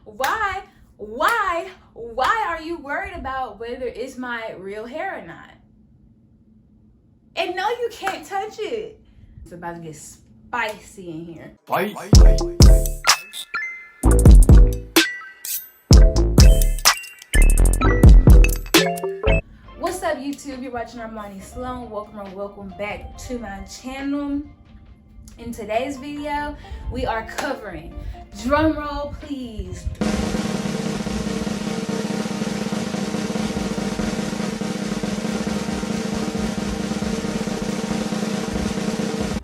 why are you worried about whether it's my real hair or not? And no, you can't touch it. It's about to get spicy in here. What's up, YouTube? You're watching Armoni Sloan. Welcome back to my channel. In today's video, we are covering, drum roll please,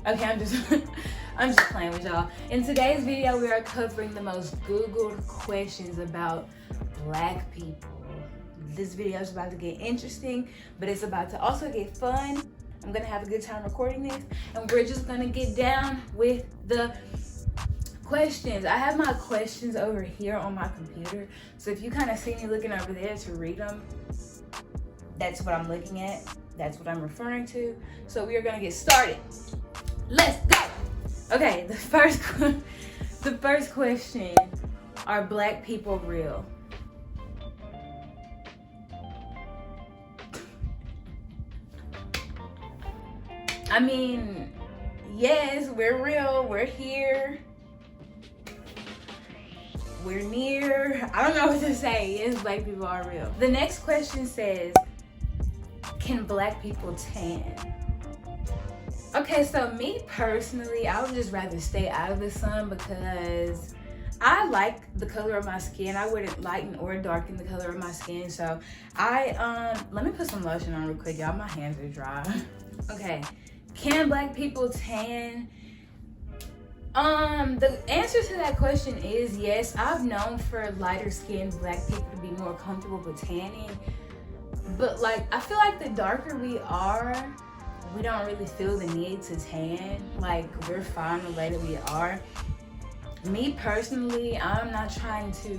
okay, I'm just playing with y'all. In today's video, we are covering the most Googled questions about Black people. This video is about to get interesting, but it's about to also get fun. I'm gonna have a good time recording this, and we're just gonna get down with the questions. I have my questions over here on my computer, so if you kind of see me looking over there to read them, that's what I'm looking at. That's what I'm referring to. So we are gonna get started. Let's go. Okay, the first question: are Black people real? I mean, yes, we're real. We're here. We're near. I don't know what to say. Yes, Black people are real. The next question says, can Black people tan? Okay, so me personally, I would just rather stay out of the sun because I like the color of my skin. I wouldn't lighten or darken the color of my skin. So let me put some lotion on real quick, y'all. My hands are dry. Okay. Can Black people tan? The answer to that question is yes. I've known for lighter skinned Black people to be more comfortable with tanning. But like, I feel like the darker we are, we don't really feel the need to tan. Like, we're fine the way that we are. Me personally, I'm not trying to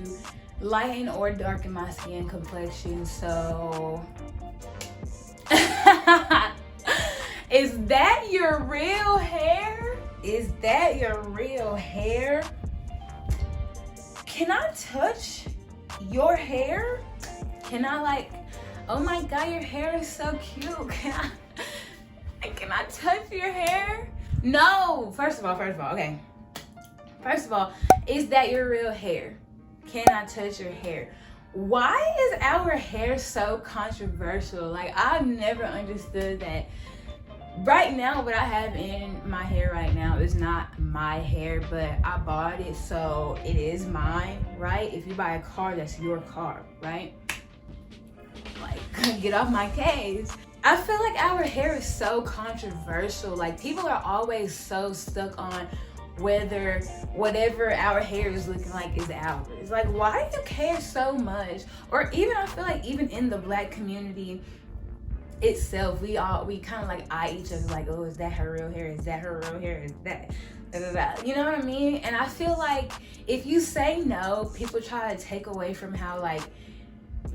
lighten or darken my skin complexion, so is that your real hair? Is that your real hair? Can I touch your hair? Can I like, oh my God, your hair is so cute. Can I touch your hair? No, first of all, okay. First of all, is that your real hair? Can I touch your hair? Why is our hair so controversial? Like, I've never understood that. Right now, what I have in my hair right now is not my hair, but I bought it, so it is mine, right? If you buy a car, that's your car, right? Like, get off my case. I feel like our hair is so controversial. Like, people are always so stuck on whether whatever our hair is looking like is ours. Like, why do you care so much? Or even, I feel like even in the Black community itself, we kind of like eye each other like, oh, is that her real hair? Is that her real hair? Is that you know what I mean? And I feel like if you say no, people try to take away from how like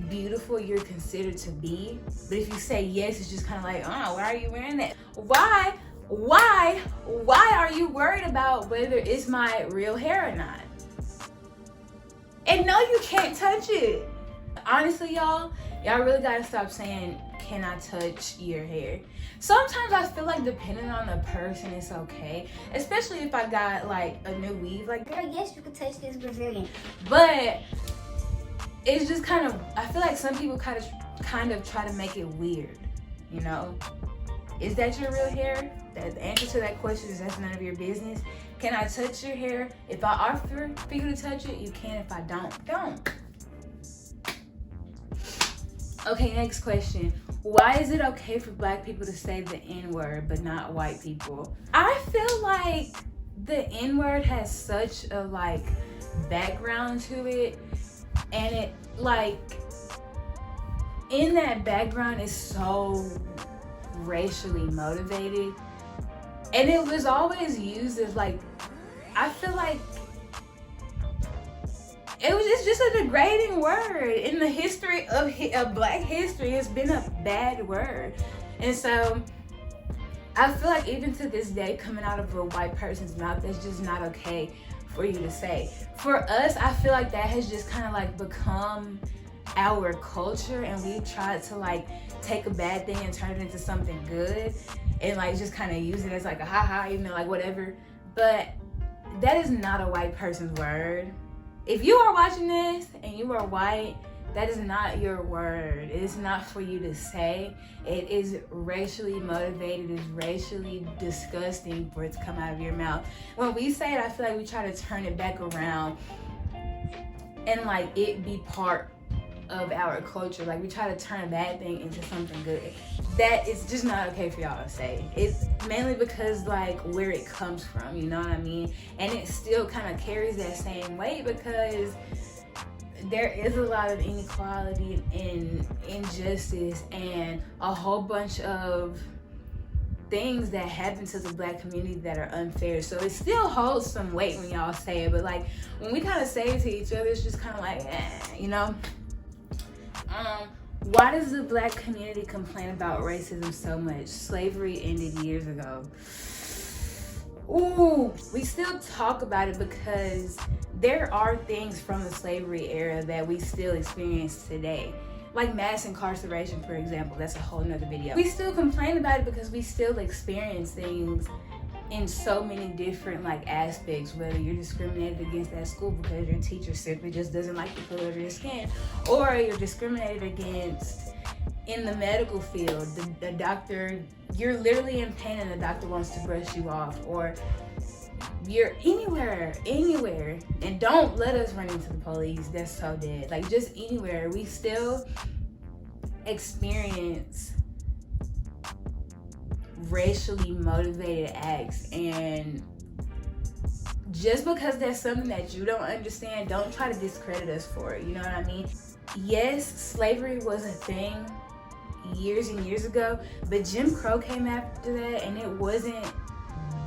beautiful you're considered to be. But if you say yes, it's just kind of like, oh, why are you wearing that? Why are you worried about whether it's my real hair or not? And no, you can't touch it. Honestly, y'all really gotta stop saying, can I touch your hair? Sometimes I feel like depending on the person, it's okay. Especially if I got like a new weave. Like, girl, yes, you could touch this Brazilian. But it's just kind of, I feel like some people kind of try to make it weird, you know? Is that your real hair? The answer to that question is that's none of your business. Can I touch your hair? If I offer for you to touch it, you can. If I don't. Okay, next question. Why is it okay for Black people to say the N-word but not white people? I feel like the N-word has such a like background to it, and it like in that background is so racially motivated, and it was always used as like, I feel like it's just a degrading word. In the history of Black history, it's been a bad word. And so I feel like even to this day, coming out of a white person's mouth, that's just not okay for you to say. For us, I feel like that has just kind of like become our culture, and we've tried to like take a bad thing and turn it into something good and like just kind of use it as like a haha, even though like whatever. But that is not a white person's word. If you are watching this and you are white, that is not your word. It is not for you to say. It is racially motivated. It is racially disgusting for it to come out of your mouth. When we say it, I feel like we try to turn it back around and like it be part of our culture. Like we try to turn a bad thing into something good. That is just not okay for y'all to say. It's mainly because like where it comes from, you know what I mean? And it still kind of carries that same weight because there is a lot of inequality and injustice and a whole bunch of things that happen to the Black community that are unfair. So it still holds some weight when y'all say it, but like when we kind of say it to each other, it's just kind of like, you know? Why does the Black community complain about racism so much? Slavery ended years ago. Ooh, we still talk about it because there are things from the slavery era that we still experience today. Like mass incarceration, for example. That's a whole nother video. We still complain about it because we still experience things in so many different like aspects, whether you're discriminated against at school because your teacher simply just doesn't like the color of your skin, or you're discriminated against in the medical field. The doctor, you're literally in pain and the doctor wants to brush you off, or you're anywhere, and don't let us run into the police. That's so dead. Like just anywhere, we still experience racially motivated acts, and just because that's something that you don't understand, don't try to discredit us for it. You know what I mean? Yes, slavery was a thing years and years ago, but Jim Crow came after that, and it wasn't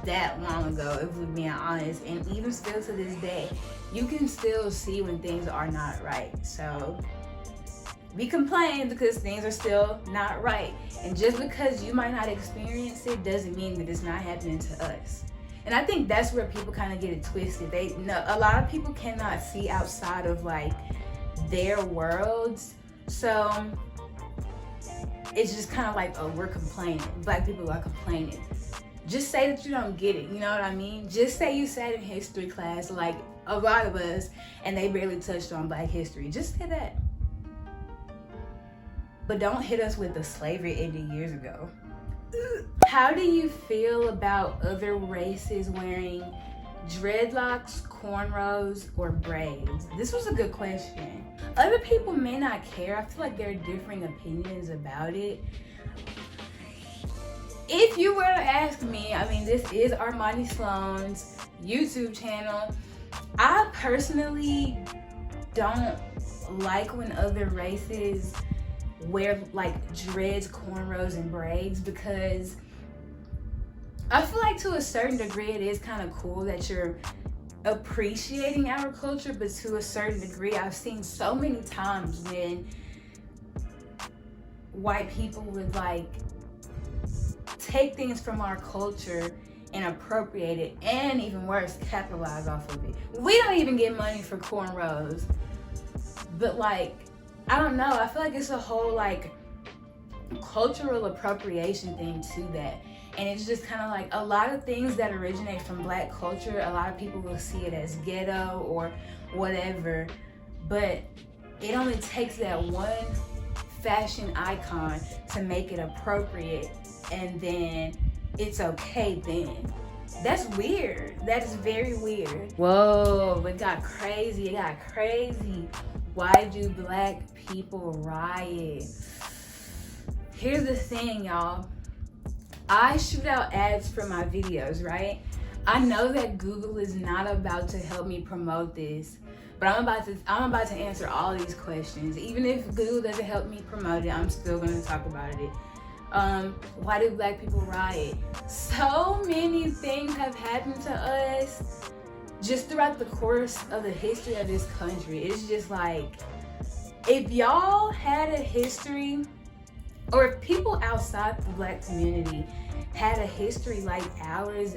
that long ago, if we're being honest. And even still to this day, you can still see when things are not right. So we complain because things are still not right. And just because you might not experience it doesn't mean that it's not happening to us. And I think that's where people kind of get it twisted. A lot of people cannot see outside of like their worlds. So it's just kind of like, oh, we're complaining. Black people are complaining. Just say that you don't get it, you know what I mean? Just say you sat in history class like a lot of us and they barely touched on Black history. Just say that. But don't hit us with the slavery ended years ago. How do you feel about other races wearing dreadlocks, cornrows, or braids? This was a good question. Other people may not care. I feel like there are differing opinions about it. If you were to ask me, I mean, this is Armoni Sloan's YouTube channel. I personally don't like when other races wear like dreads, cornrows, and braids, because I feel like to a certain degree it is kind of cool that you're appreciating our culture, but to a certain degree I've seen so many times when white people would like take things from our culture and appropriate it, and even worse, capitalize off of it. We don't even get money for cornrows, but like, I don't know, I feel like it's a whole like cultural appropriation thing to that. And it's just kind of like a lot of things that originate from Black culture, a lot of people will see it as ghetto or whatever, but it only takes that one fashion icon to make it appropriate, and then it's okay then. That's weird. That is very weird. Whoa, it got crazy. Why do Black people riot? Here's the thing, y'all. I shoot out ads for my videos, right? I know that Google is not about to help me promote this, but I'm about to answer all these questions. Even if Google doesn't help me promote it, I'm still gonna talk about it. Why do Black people riot? So many things have happened to us just throughout the course of the history of this country. It's just like, if y'all had a history, or if people outside the Black community had a history like ours,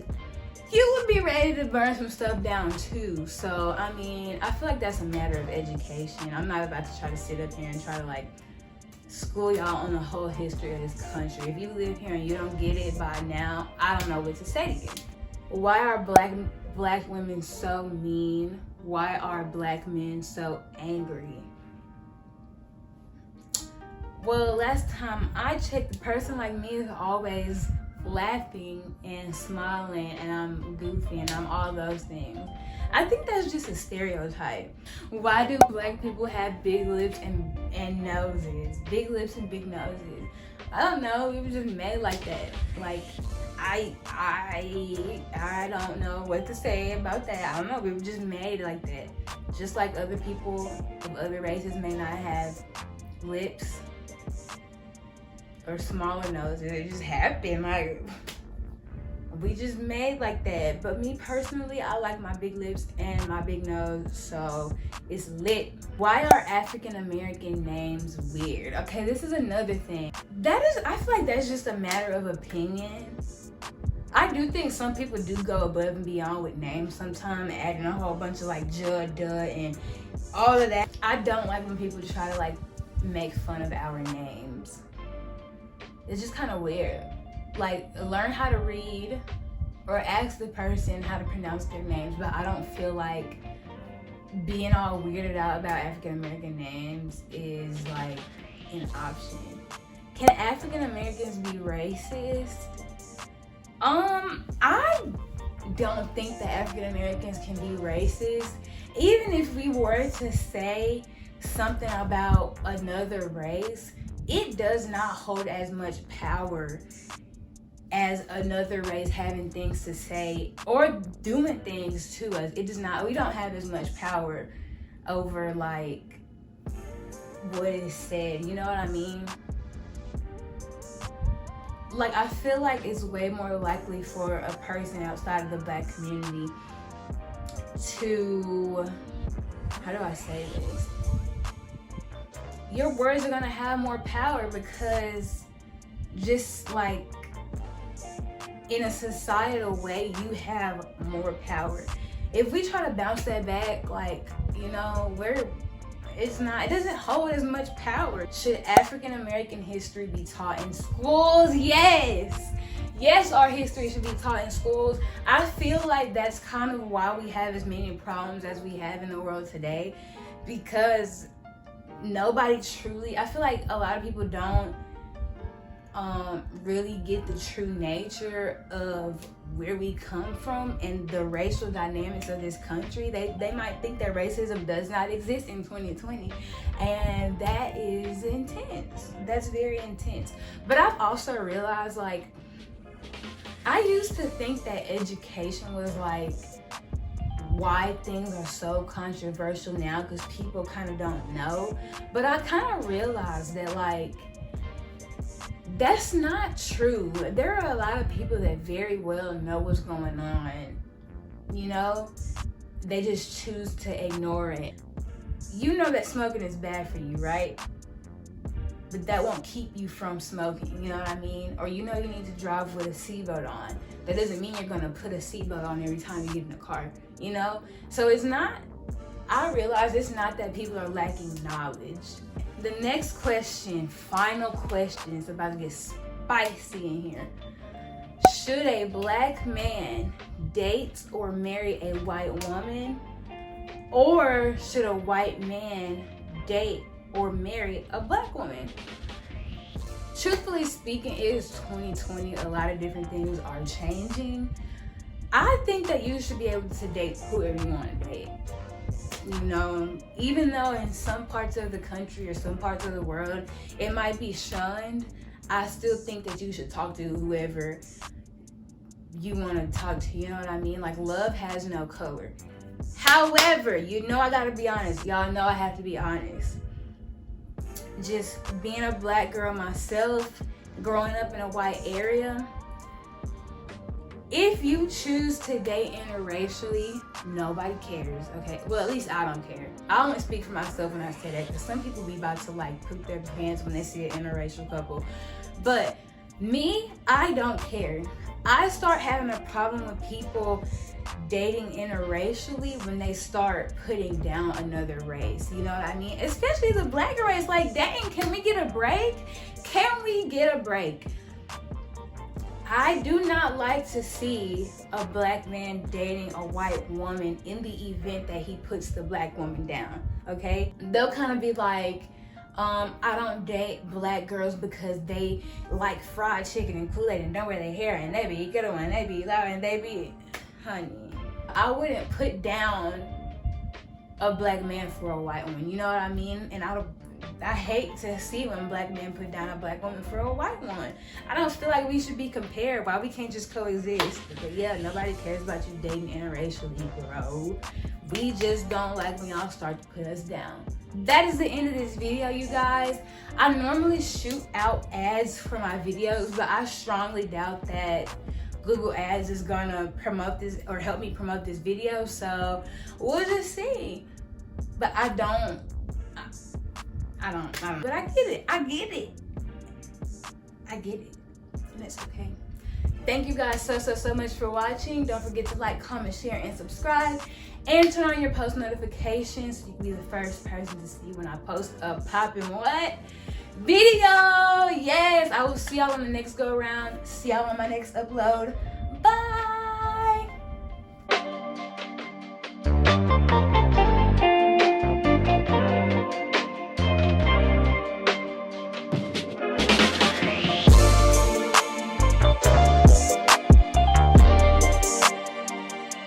you would be ready to burn some stuff down too. So, I mean, I feel like that's a matter of education. I'm not about to try to sit up here and try to like school y'all on the whole history of this country. If you live here and you don't get it by now, I don't know what to say to you. Why are black women so mean? Why are black men so angry? Well, last time I checked, a person like me is always laughing and smiling, and I'm goofy and I'm all those things. I think that's just a stereotype. Why do black people have big lips and noses? Big lips and big noses. I don't know, we were just made like that. Like, I don't know what to say about that. I don't know, we were just made like that. Just like other people of other races may not have lips or smaller noses. It just happened, like, we just made like that. But me personally, I like my big lips and my big nose, so it's lit. Why are African American names weird? Okay, this is another thing. I feel like that's just a matter of opinion. I do think some people do go above and beyond with names sometimes, adding a whole bunch of like Judd, duh, and all of that. I don't like when people try to like make fun of our names. It's just kind of weird. Like, learn how to read or ask the person how to pronounce their names, but I don't feel like being all weirded out about African American names is like an option. Can African Americans be racist? I don't think that African Americans can be racist. Even if we were to say something about another race, it does not hold as much power as another race having things to say or doing things to us. It does not, we don't have as much power over like what is said, you know what I mean? Like, I feel like it's way more likely for a person outside of the black community to, how do I say this? Your words are gonna have more power because just like in a societal way, you have more power. If we try to bounce that back, like, you know, it doesn't hold as much power. Should African American history be taught in schools? Yes. Yes, our history should be taught in schools. I feel like that's kind of why we have as many problems as we have in the world today, because nobody truly, I feel like a lot of people don't really get the true nature of where we come from and the racial dynamics of this country. They might think that racism does not exist in 2020, and that is intense. That's very intense. But I've also realized, like, I used to think that education was like why things are so controversial now, because people kind of don't know. But I kind of realized that, like, that's not true. There are a lot of people that very well know what's going on, you know? They just choose to ignore it. You know that smoking is bad for you, right? But that won't keep you from smoking, you know what I mean? Or you know you need to drive with a seatbelt on. That doesn't mean you're gonna put a seatbelt on every time you get in a car, you know? So it's not, I realize it's not that people are lacking knowledge. The next question, final question, it's about to get spicy in here. Should a black man date or marry a white woman? Or should a white man date or marry a black woman? Truthfully speaking, it is 2020. A lot of different things are changing. I think that you should be able to date whoever you want to date. You know, even though in some parts of the country or some parts of the world it might be shunned, I still think that you should talk to whoever you want to talk to, you know what I mean? Like, love has no color. However, you know, I gotta be honest. Y'all know I have to be honest. Just being a black girl myself, growing up in a white area, if you choose to date interracially, nobody cares, okay? Well, at least I don't care. I only speak for myself when I say that, because some people be about to like poop their pants when they see an interracial couple. But Me, I don't care. I start having a problem with people dating interracially when they start putting down another race. You know what I mean? Especially the black race. Like, dang, can we get a break? Can we get a break? I do not like to see a black man dating a white woman in the event that he puts the black woman down, okay? They'll kind of be like, I don't date black girls because they like fried chicken and Kool-Aid and don't wear their hair and they be good and they be loud and they be, honey. I wouldn't put down a black man for a white woman, you know what I mean? And I hate to see when black men put down a black woman for a white woman. I don't feel like we should be compared. Why we can't just coexist? But yeah, nobody cares about you dating interracially, bro. We just don't like when y'all start to put us down. That is the end of this video, you guys. I normally shoot out ads for my videos, but I strongly doubt that Google Ads is gonna promote this or help me promote this video, so we'll just see. But I don't. But I get it. I get it. And it's okay. Thank you guys so much for watching. Don't forget to like, comment, share, and subscribe. And turn on your post notifications so you can be the first person to see when I post a poppin' what? Video! Yes! I will see y'all on the next go around. See y'all on my next upload.